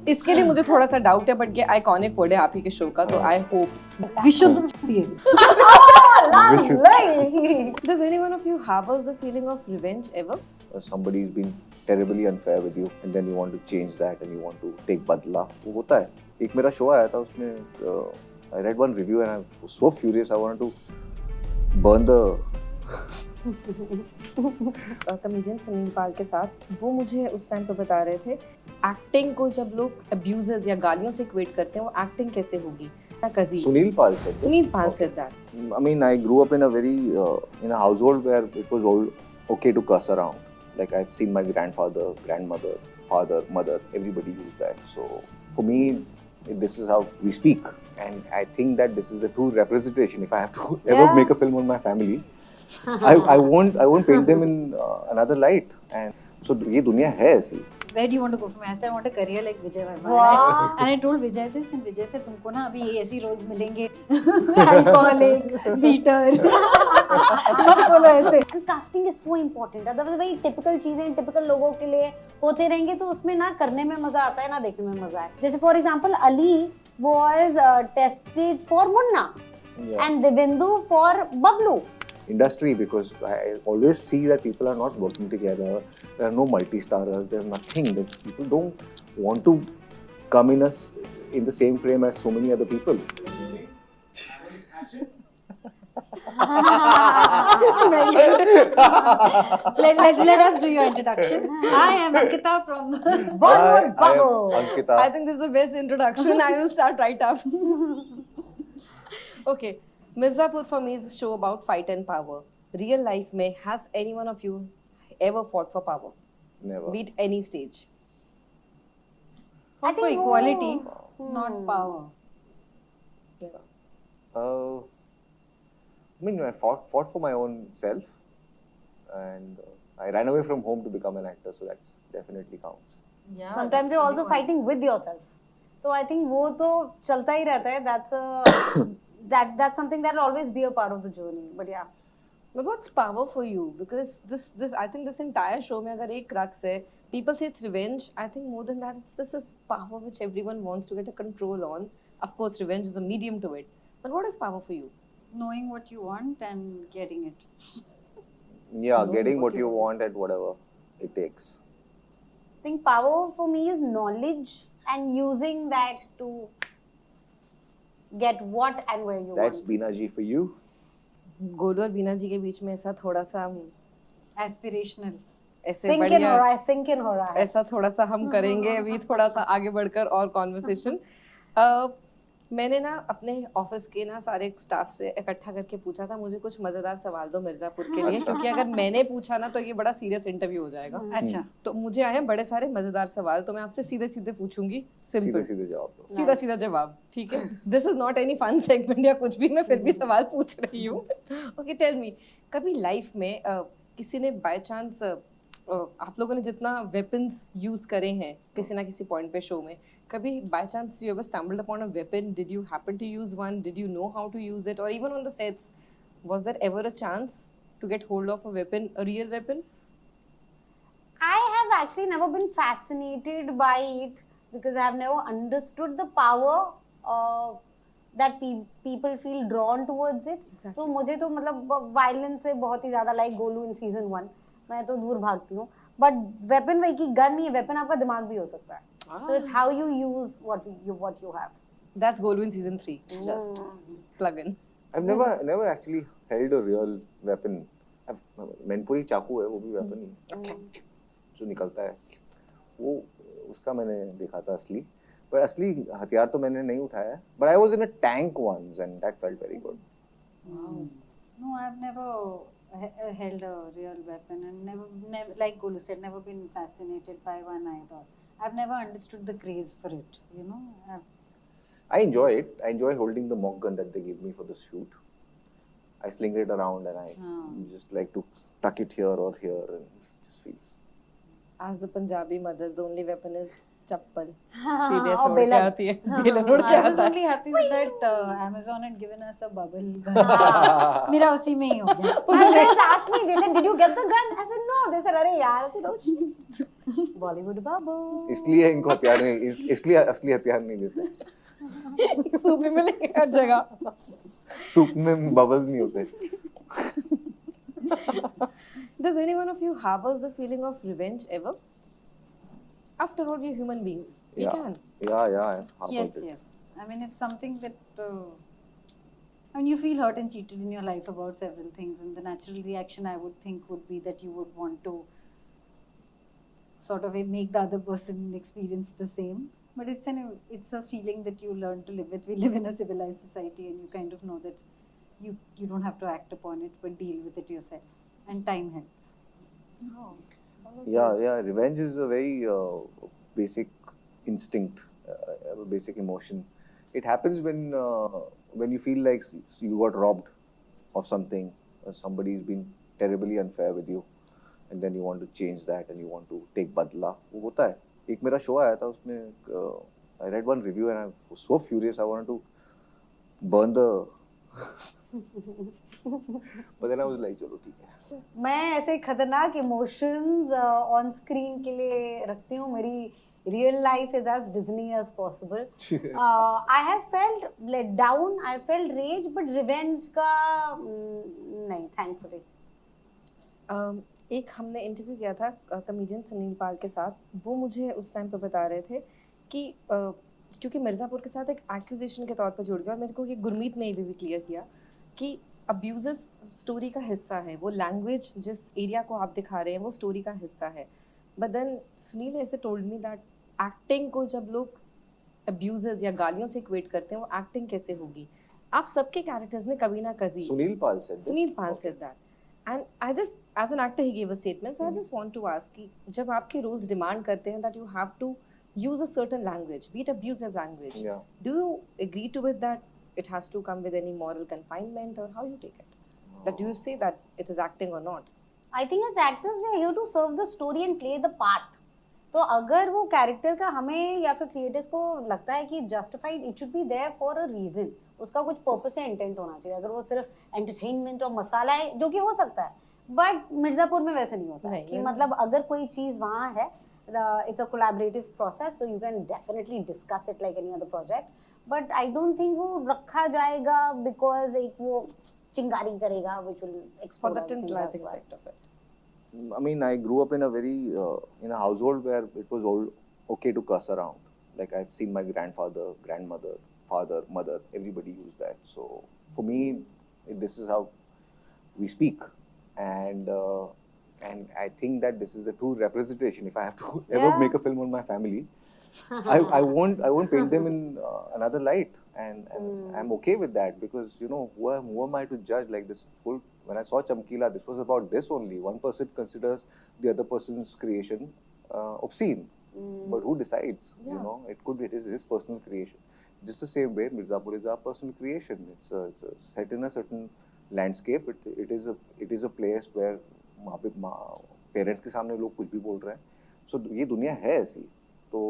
इसके लिए मुझे थोड़ा सा डाउट है, बट ये आइकॉनिक वर्ड है आप ही के शो का, तो आई होप विशुद्ध चाहिए। Does anyone of you harbors the feeling of revenge ever? Somebody's been terribly unfair with you and then you want to change that and you want to take बदला, वो होता है। एक मेरा शो आया था, उसमें I read one review and I was so furious, I wanted to burn the comedian Sunil Pal के साथ वो मुझे उस टाइम पे बता रहे थे एक्टिंग को जब लोग अब्यूजर्स या गालियों से इक्वेट करते हैं, वो एक्टिंग कैसे होगी ना कभी। Sunil Pal said that. I mean, I grew up in a very in a household where it was all okay to cuss around. Like I've seen my grandfather, grandmother, father, mother, everybody use that. So for me, this is how we speak, and I think that this is a true representation. If I have to ever make a film on my family, I won't paint them in another light. And so ये दुनिया है ऐसी. Where do you want to go from? I said I want a career like Vijay Verma. Wow. And I told Vijay this, and Vijay से तुमको ना अभी ये ऐसी roles मिलेंगे, alcoholic, beater. मत बोलो ऐसे. And casting is so important. Otherwise वही typical चीजें typical लोगों के लिए होते रहेंगे तो उसमें ना करने में मजा आता है ना देखने में मजा है. जैसे for example Ali was tested for Munna and Devendu for Bablu. Industry, because I always see that people are not working together. There are no multi-starers. There's nothing that people don't want to come in the same frame as so many other people. let us do your introduction. I am Ankita from Bollywood Bubble. Ankita. I think this is the best introduction. I will start right up. Okay. Mirzapur for me is a show about fight and power. Real life में has any one of you ever fought for power? Never. Be it any stage. Fought for equality, not power. Never. I mean, I fought for my own self, and I ran away from home to become an actor, so that definitely counts. Yeah. Sometimes you're also fighting with yourself. So I think वो तो चलता ही रहता है. That's something that will always be a part of the journey. But yeah. But what's power for you? Because this I think this entire show में अगर एक crux है, people say it's revenge. I think more than that, this is power which everyone wants to get a control on. Of course, revenge is a medium to it. But what is power for you? Knowing what you want and getting it. Yeah, getting what you want at whatever it takes. I think power for me is knowledge and using that to get what and where you That's want. Beena ji for you. Golu और बीना जी के बीच में ऐसा थोड़ा सा Aspirational. ऐसे Sink in बढ़िया हो रहा है, sink in हो रहा है. ऐसा थोड़ा सा हम करेंगे अभी थोड़ा सा आगे बढ़कर और कॉन्वर्सेशन. मैंने ना अपने ऑफिस के ना सारे स्टाफ से इकट्ठा करके पूछा था मुझे कुछ मजेदार सवाल दो मिर्जापुर के लिए, क्योंकि अगर मैंने पूछा ना तो ये बड़ा सीरियस इंटरव्यू हो जाएगा. अच्छा. तो मुझे आए हैं बड़े सारे मजेदार सवाल, तो मैं आपसे सीधे सीधे पूछूंगी. सिंपल सीधे जवाब दो. सीधा सीधा जवाब. ठीक है. This is not any fun segment या कुछ भी, मैं फिर भी सवाल पूछ रही हूँ. ओके, टेल मी, कभी लाइफ में किसी ने बाय चांस आप लोगों ने जितना वेपन्स यूज करे हैं किसी ना किसी पॉइंट पे शो में, कभी by chance you ever stumbled upon a weapon? Did you happen to use one? Did you know how to use it? और even on the sets was there ever a chance to get hold of a weapon, a real weapon? I have actually never been fascinated by it because I have never understood the power that people feel drawn towards it. Exactly. तो मुझे तो मतलब violence से बहुत ही ज्यादा like Golu इन season 1 मैं तो दूर भागती हूँ. बट वेपन वही की गन नहीं है, वेपन आपका दिमाग भी हो सकता है. So it's how you use what you have. That's Golu in season 3. Just plug in. I've never actually held a real weapon. Mainpuri चाकू है, वो भी वेपन ही जो निकलता है, वो उसका मैंने देखा था असली. पर असली हथियार तो मैंने नहीं उठाया. But I was in a tank once and that felt very good. Wow. No, I've never held a real weapon and never like Golu said, never been fascinated by one either. I've never understood the craze for it, you know. I enjoy it. I enjoy holding the mock gun that they give me for the shoot. I sling it around and I just like to tuck it here or here and it just feels. As the Punjabi mothers, the only weapon is चप्पल हाँ, सीधे से और उड़ के बेलन। आती है बेलन उड़ के I was आता है only happy with that Amazon had given us a bubble gun. मेरा उसी में ही हो गया. My friends asked me, they said, "Did you get the gun?" I said, "No." They said, "अरे यार," I said, "Oh, Bollywood bubble." इसलिए इनको हथियार नहीं, इसलिए असली हथियार नहीं देते. सूप में मिलेंगे हर जगह सूप में बबल्स नहीं होते. Does anyone of you harbors the feeling of revenge ever? After all, we're human beings. We Yeah. can. Yeah. How Yes, about it? yes. I mean, it's something that. I mean, you feel hurt and cheated in your life about several things, and the natural reaction I would think would be that you would want to sort of make the other person experience the same. But it's a feeling that you learn to live with. We live in a civilized society, and you kind of know that you don't have to act upon it, but deal with it yourself. And time helps. Yeah. Revenge is a very basic instinct, a basic emotion. It happens when you feel like you got robbed of something, or somebody's been terribly unfair with you, and then you want to change that and you want to take badla. वो होता है. एक मेरा show आया था, उसमें I read one review and I was so furious. I wanted to burn the. But then I was like, चलो ठीक है. मैं ऐसे खतरनाक इमोशंस ऑन स्क्रीन के लिए रखती हूँ. मेरी real life is as Disney as possible. I have felt let down, I felt rage, but revenge का नहीं, थैंकफुली. एक हमने इंटरव्यू किया था कॉमेडियन सुनील पाल के साथ. वो मुझे उस टाइम पे बता रहे थे कि क्योंकि मिर्ज़ापुर के साथ एक एक्यूजेशन के तौर पर जुड़ गया, और मेरे को ये गुरमीत ने भी क्लियर किया कि अब्यूज़र्स स्टोरी का हिस्सा है. वो लैंग्वेज जिस एरिया को आप दिखा रहे हैं वो स्टोरी का हिस्सा है. बट देन सुनील ऐसे टोल्ड मी दैट एक्टिंग को जब लोग अब्यूज़र्स या गालियों से इक्वेट करते हैं, वो एक्टिंग कैसे होगी? आप सबके कैरेक्टर्स ने कभी ना कभी Sunil Pal said that. Sunil Pal said that. And I just, as an actor, he gave a statement. So I just want to ask कि जब आपके roles demand करते हैं that you have to use a certain language, be it abusive language, Yeah. do you agree to it that it has to come with any moral confinement, or how you take it? That do you say that it is acting or not? I think as actors we are here to serve the story and play the part. तो अगर वो character का हमें या फिर creators को लगता है कि justified, it should be there for a reason. उसका कुछ पर्पस या इंटेंट होना चाहिए. अगर वो सिर्फ एंटरटेनमेंट और मसाला है, जो कि हो सकता है, बट मिर्जापुर में वैसे नहीं होता है कि मतलब अगर कोई चीज़ वहाँ है, it's a collaborative process, so you can definitely discuss it like any other project. But I don't think वो रखा जाएगा बिकॉज एक वो चिंगारी करेगा which will For explore the other things as tantalizing well. effect of it. I mean, I grew up in a very in a household where it was all okay to cuss around. Like I've seen my grandfather, grandmother, father, mother, everybody use that. So for me, this is how we speak, and I think that this is a true representation. If I have to ever Yeah. make a film on my family, I won't paint them in another light, and I'm okay with that, because you know who am I to judge like this full. When I saw Chamkila, this was about this only. One person considers the other person's creation obscene, but who decides? You Yeah. know, it is his personal creation. Just the same way, Mirzapur is our personal creation. It's set in a certain landscape. It is a place where वहाँ पे parents के सामने लोग कुछ भी बोल रहे हैं. So ये दुनिया है ऐसी. तो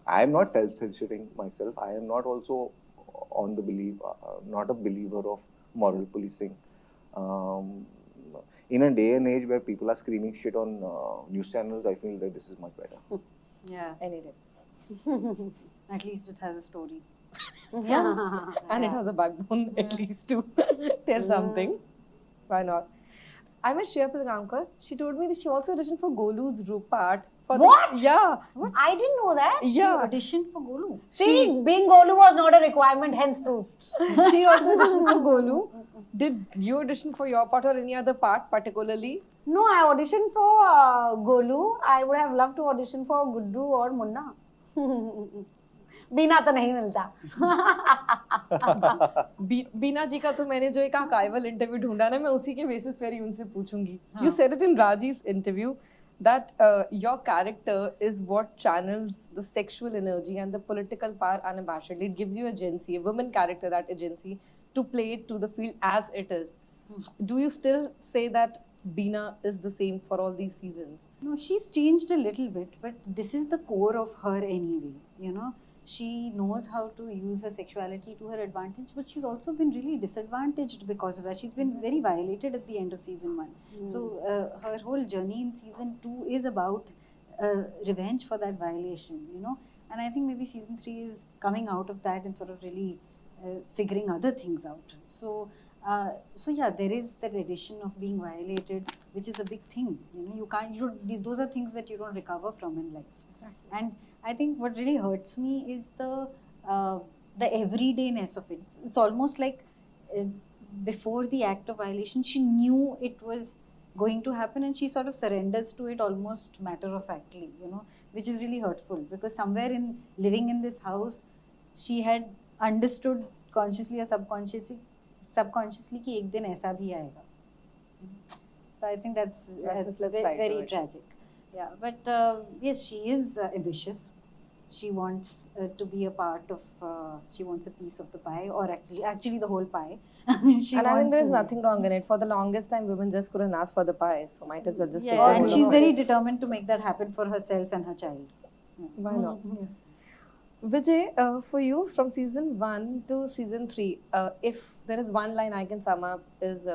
I am not self-censoring myself. I am not also not a believer of moral policing. In a day and age where people are screaming shit on news channels, I feel that this is much better. Yeah. Any day. At least it has a story. And it has a backbone at least to tell something. Why not? I met Shreya Pilgaonkar. She told me that she also auditioned for Golu's Roop part. What? Yeah. I didn't know that. Yeah. She auditioned for Golu. See, being Golu was not a requirement, hence proved. She also auditioned for Golu. Did you audition for your part or any other part particularly? No, I auditioned for Golu. I would have loved to audition for Guddu or Munna. बीना तो नहीं मिलता. बीना जी का तो मैंने जो एक archival interview ढूंढा ना, मैं उसी के बेसिस पर ही उनसे पूछूंगी. You said it in Raji's interview that your character is what channels the sexual energy and the political power unabashedly. It gives you agency, a woman character, that agency to play it to the field as it is. Do you still say that Beena is the same for all these seasons? No, she's changed a little bit, but this is the core of her anyway. You know, she knows how to use her sexuality to her advantage, but she's also been really disadvantaged because of that. She's been very violated at the end of season 1. So her whole journey in season 2 is about revenge for that violation, you know. And I think maybe season 3 is coming out of that and sort of really figuring other things out. So yeah, there is that addition of being violated, which is a big thing. You know, you can't. Those are things that you don't recover from in life. Exactly. And I think what really hurts me is the everydayness of it. It's almost like before the act of violation, she knew it was going to happen, and she sort of surrenders to it almost matter of factly. You know, which is really hurtful, because somewhere in living in this house, she had understood consciously or subconsciously कि एक दिन ऐसा भी आएगा. So I think that's the flip side to very it. tragic. Yeah, but yes, she is ambitious. She wants to be a part of. She wants a piece of the pie, or actually the whole pie. She And I think wants, there's nothing wrong in it. For the longest time, women just couldn't ask for the pie, so might as well just take Yeah, the and whole she's of it. very determined to make that happen for herself and her child. Why not? Yeah. Vijay, for you, from season 1 to season 3, if there is one line I can sum up, is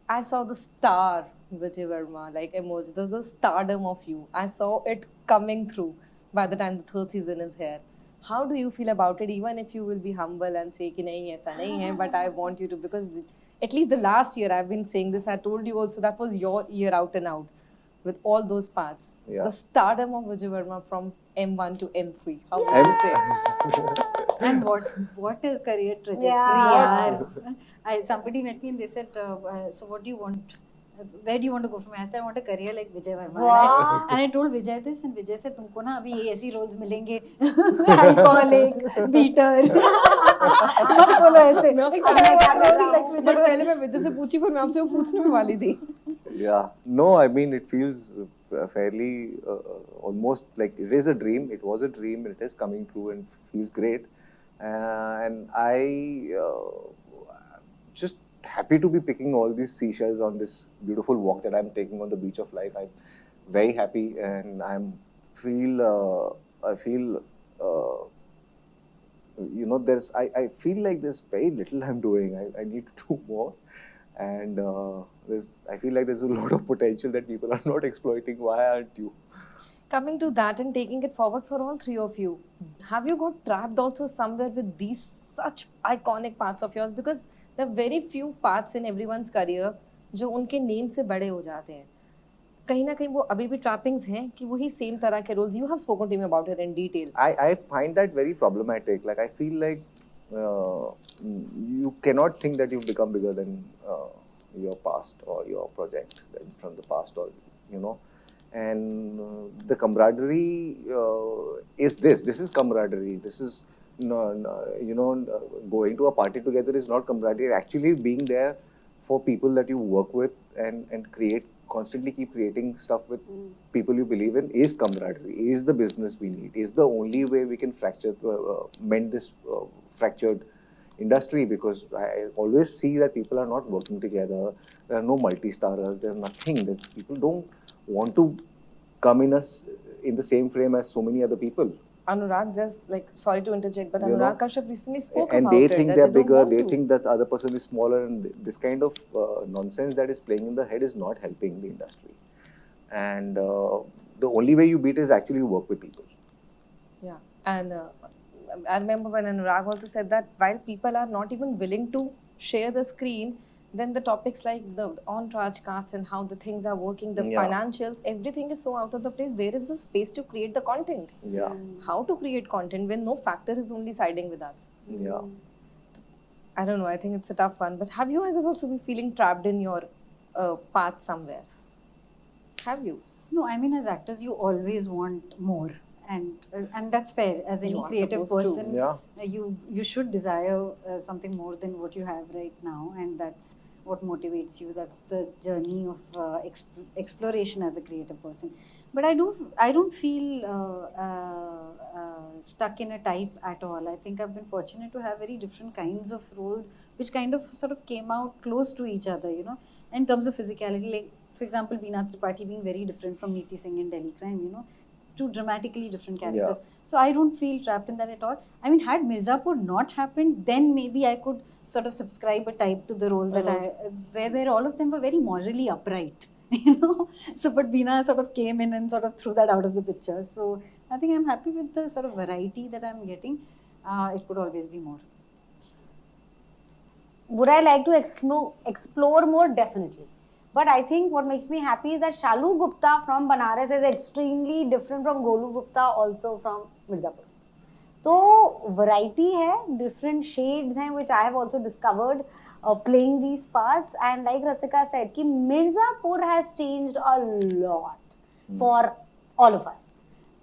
I saw the star, Vijay Verma, like emoji. There's the stardom of you. I saw it coming through by the time the third season is here. How do you feel about it, even if you will be humble and say कि नहीं ऐसा नहीं है, but I want you to, because at least the last year I've been saying this, I told you also that was your year out and out with all those parts. Yeah. The stardom of Vijay Verma from M1 to M3. How would I'm- you say? And what a career trajectory, Yeah. yaar. Somebody met me and they said, so what do you want? Where do you want to go from? I said, I want a career like Vijay Verma. Wow. And I told Vijay this, and Vijay said, तुमको ना अभी ये ऐसी roles मिलेंगे, alcoholic, beater. मत बोलो ऐसे. Like, I want a role like Vijay But Verma. पहले मैं विद्या से पूछी, फिर मैं आपसे वो पूछने में वाली थी. Yeah. No, I mean, it feels fairly almost like it is a dream. It was a dream, and it is coming true and feels great. And I just happy to be picking all these seashells on this beautiful walk that I'm taking on the beach of life. I'm very happy, and I feel you know, I feel like there's very little I'm doing. I need to do more, and I feel like there's a lot of potential that people are not exploiting. Why aren't you? Coming to that and taking it forward for all three of you, have you got trapped also somewhere with these such iconic parts of yours? Because there are very few parts in everyone's career जो उनके name से बड़े हो जाते हैं. कहीं ना कहीं वो अभी भी trappings हैं कि वही same तरह के roles. You have spoken to me about it in detail. I find that very problematic. Like, I feel like you cannot think that you've become bigger than your past or your project from the past, or you know. And the camaraderie is this. This is camaraderie. This is going to a party together is not camaraderie. Actually, being there for people that you work with and constantly keep creating stuff with people you believe in is camaraderie. Is the business we need. Is the only way we can mend this fractured industry, because I always see that people are not working together. There are no multi-starers. There's nothing. People don't want to come in the same frame as so many other people. Anurag, just like, sorry to interject, but You Anurag know, Kashyap recently spoke and about they it. think that they're don't bigger, want they to. think that the other person is smaller, and this kind of nonsense that is playing in the head is not helping the industry. And the only way you beat is actually work with people. Yeah, and I remember when Anurag also said that while people are not even willing to share the screen, then the topics like the entourage cast and how the things are working, the Yeah. financials, everything is so out of the place. Where is the space to create the content? Yeah, How to create content when no factor is only siding with us? yeah. I don't know. I think it's a tough one. But have you, I guess, also been feeling trapped in your path somewhere? Have you? No, I mean, as actors, you always want more, and that's fair. As any You are creative supposed to. person, Yeah. you should desire something more than what you have right now, and that's what motivates you. That's the journey of exploration as a creative person. But I don't feel stuck in a type at all. I think I've been fortunate to have very different kinds of roles, which kind of sort of came out close to each other. You know, in terms of physicality, like for example, Beena Tripathi being very different from Neeti Singh in Delhi Crime, you know, two dramatically different characters. So I don't feel trapped in that at all. I mean, had Mirzapur not happened, then maybe I could sort of subscribe a type to the role that where all of them were very morally upright, you know. So, but Beena sort of came in and sort of threw that out of the picture. So I think I'm happy with the sort of variety that I'm getting. It could always be more. Would I like to explore more? Definitely. But I think what makes me happy is that Shalu Gupta from Banaras is extremely different from Golu Gupta also from Mirzapur. तो variety है, different shades हैं which I have also discovered playing these parts, and like Rasika said कि Mirzapur has changed a lot for all of us.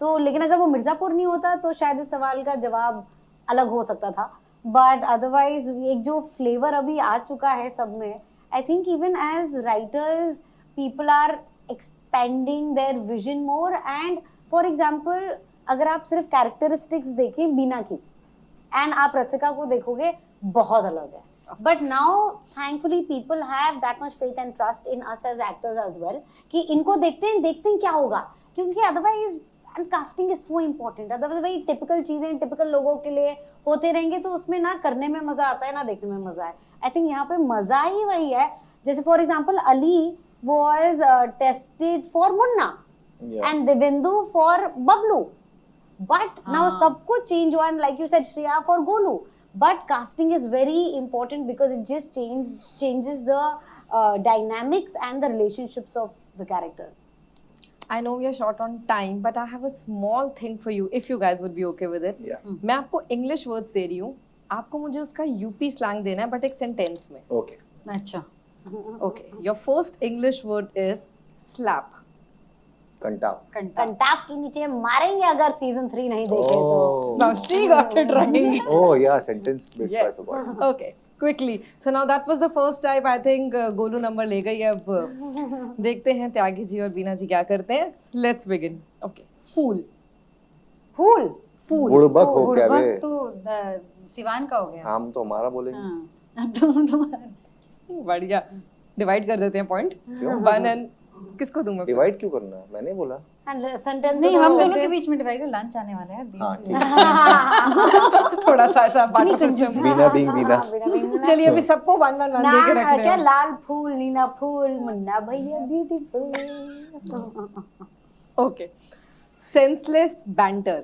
तो लेकिन अगर वो मिर्ज़ापुर नहीं होता तो शायद इस सवाल का जवाब अलग हो सकता था, बट अदरवाइज एक जो फ्लेवर अभी आ चुका है सब में, I think even as writers people are expanding their vision more. And for example अगर आप सिर्फ कैरेक्टरिस्टिक्स देखें बीना की एंड आप रसिका को देखोगे, बहुत अलग है. But now thankfully people have that much faith and trust in us as actors as well कि इनको देखते हैं क्या होगा, क्योंकि otherwise and casting is so important. Otherwise वही टिपिकल चीजें टिपिकल लोगों के लिए होते रहेंगे तो उसमें ना करने में मजा आता है ना देखने में मजा है. आई थिंक यहाँ पे मजा ही वही है. जैसे for example Ali was tested for Munna and Devendu for Bablu, but now सब कुछ चेंज हुआ, and like you said Shreya for Golu. But casting is very important because it just changes the dynamics and the relationships of the characters. I know we are short on time, but I have a small thing for you, if you guys would be okay with it. Yeah. मैं आपको English words दे रही हूँ, आपको मुझे उसका UP slang देना है, but एक sentence में. Okay. अच्छा. Okay. Your first English word is slap. Kantab. Kantap के नीचे मारेंगे अगर सीजन 3 नहीं देखे तो. Now she got it right. Oh yeah, sentence bit. Yes. I forgot. Okay. Quickly. So now that was the first type. I think Golu number ले गई. अब देखते हैं त्यागी जी और बीना जी क्या करते हैं. Let's begin. Okay. Fool. Fool Fool. बुड़बक हो क्या गुड़बक बे? तो सिवान का हो गया. हम तो हमारा बोलेंगे. हाँ. तो बढ़िया. डिवाइड कर देते हैं पॉइंट. वन एंड किसको दूं मैं? डिवाइड क्यों करना है? मैंने बोला. सेंटेंस नहीं, हम दोनों के बीच में डिवाइड लंच आने वाला है. हाँ ठीक है. थोड़ा सा ऐसा बात बीना बींग बीना. चलिए अभी सबको वन वन वन दे के रख रहे क्या हैं. लाल फूल नीला फूल मुन्ना भैया ब्यूटीफुल. ओके. Senseless banter.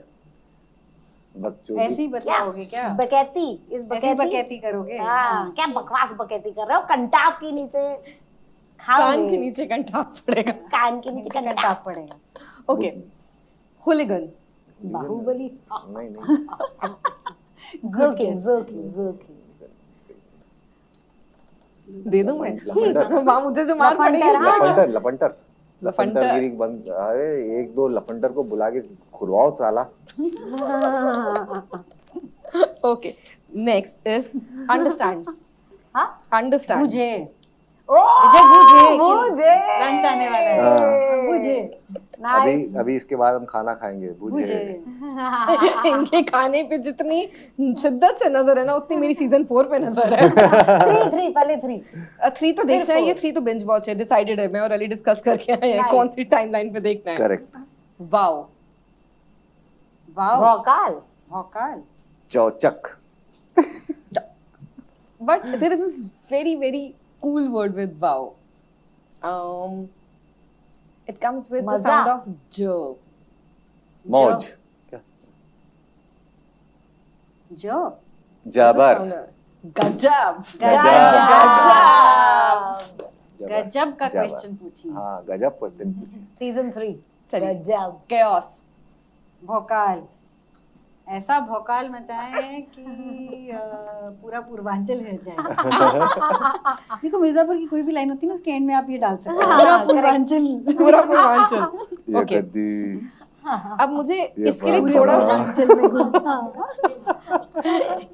बकचोदी. ऐसे ही बताओगे क्या? बकैती इस ऐसे बकैती करोगे? हाँ, क्या बकवास बकैती कर रहे हो. कंटाप के नीचे कान के नीचे कंटाप पड़ेगा. कान के नीचे कंटाप कंटाप पड़ेगा. ओके. हुलिगन. बाहुबली. नहीं नहीं. जोकी दे दूं मैं? लफंडर. वहाँ मुझे जो मार पड़ेगी. लफंडर लफंडर. लफंडर. लफंडरगिरी बंद. अरे एक दो लफंडर को बुला के खुलवाओ साला. ओके. Next is understand. हाँ अंडरस्टैंड. मुझे मुझे लंच आने वाला है. हाँ. मुझे अभी इसके बाद हम खाना खाएंगे. बुझे. इनके खाने पे जितनी शिद्दत से नजर है ना, उतनी मेरी सीजन 4 पे नजर है. 3 पहले 3 3 तो देखना है. ये 3 तो बिंज वॉच है. डिसाइडेड है. मैं और अली डिस्कस करके आए हैं कौन सी टाइमलाइन पे देखना है. करेक्ट. वाओ. वाओ. भौकाल भौकाल. चौचक. But there is this very, very cool word with wow. It comes with the Maza. sound of j. मौज. क्या? जो जाबर. गजब. गजब का जाबर. क्वेश्चन पूछिए. हाँ गजब क्वेश्चन पूछिए. सीजन 3 चलिए. गजब. Chaos. भौकाल. ऐसा भौकाल मचाए कि पूरा पूर्वांचल हिल जाए. देखो मिर्जापुर की कोई भी लाइन होती है ना, उसके एंड में आप ये डाल सकते हो. पूरा पूर्वांचल. पूरा पूर्वांचल. ये Okay. कद्दी. अब मुझे ये इसके लिए बाबा. थोड़ा पूर्वांचल में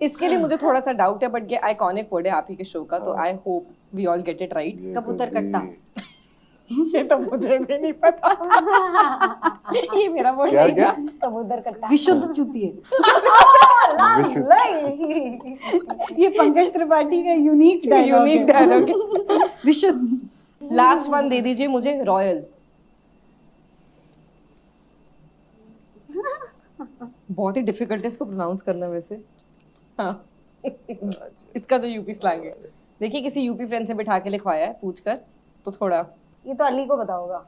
इसके लिए मुझे थोड़ा सा डाउट है, बट ये आइकॉनिक वर्ड है आप ही के शो का, तो I hope we all get it right. ये कबूतर कद्दी. कट्टा. ये तो मुझे भी नहीं पता. ये मेरा वर्ड क्या नहीं क्या? था. कबूतर कट्टा. विशुद्ध चूतिए. विशुद्ध. ये पंकज त्रिपाठी का यूनिक डायलॉग यूनिक है. डायलॉग. विशुद्ध. लास्ट वन दे दीजिए मुझे, रॉयल। बहुत ही डिफिकल्ट है इसको प्रोनाउंस करना वैसे। हाँ इसका जो यूपी स्लैंग है, देखिए किसी यूपी फ्रेंड से बिठा के लिखवाया है पूछ कर, तो थोड़ा ये तो अली को पता होगा।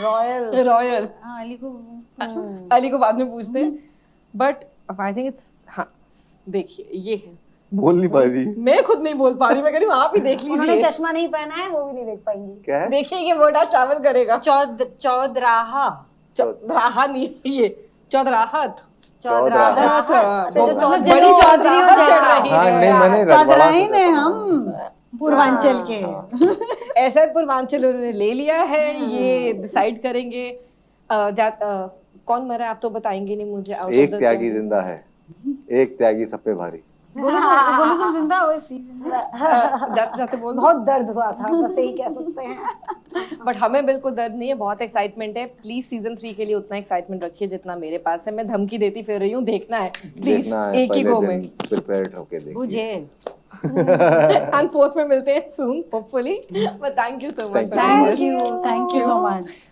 रॉयल। रॉयल हाँ, अली को अली को बाद में पूछते हैं, बट आई थिंक इट्स, हाँ देखिए ये है, बोल नहीं पा रही। मैं खुद नहीं बोल पा रही, मैं कह रही हूँ आप ही देख उन्होंने लीजिए। चश्मा नहीं पहना है, वो भी नहीं देख पाएंगी। क्या है? देखिए ये वर्ड आज ट्रैवल करेगा। चौधराहा। चौधराहा नहीं, ये चौधराहत। चौधराहा। जो मतलब जैसे चौधरी हो जैसा। हाँ नहीं मैंने चौधराही में हम पूर्वांचल के। ऐसा पूर्वांचल उन्होंने ले लिया है, ये डिसाइड करेंगे। कौन मरा आप तो बताएंगे नहीं मुझे। out of एक the त्यागी 10. जिंदा है, एक त्यागी सब पे भारी। बोलो तुम जिंदा हो इसी। जाते जाते बोल दो। बहुत दर्द हुआ था, बस यही कह सकते हैं। बट हमें बिल्कुल दर्द नहीं है, बहुत एक्साइटमेंट है। प्लीज सीजन 3 के लिए उतना एक्साइटमेंट रखिए जितना मेरे पास है। मैं धमकी देती फिर रही हूँ, देखना है प्लीज देखना है एक ही पहले गो में। दिन प्रिपेयर्ड होके देखिए। बुझे। एंड 4th में मिलते हैं soon hopefully. But thank you so much. Thank thank you so much.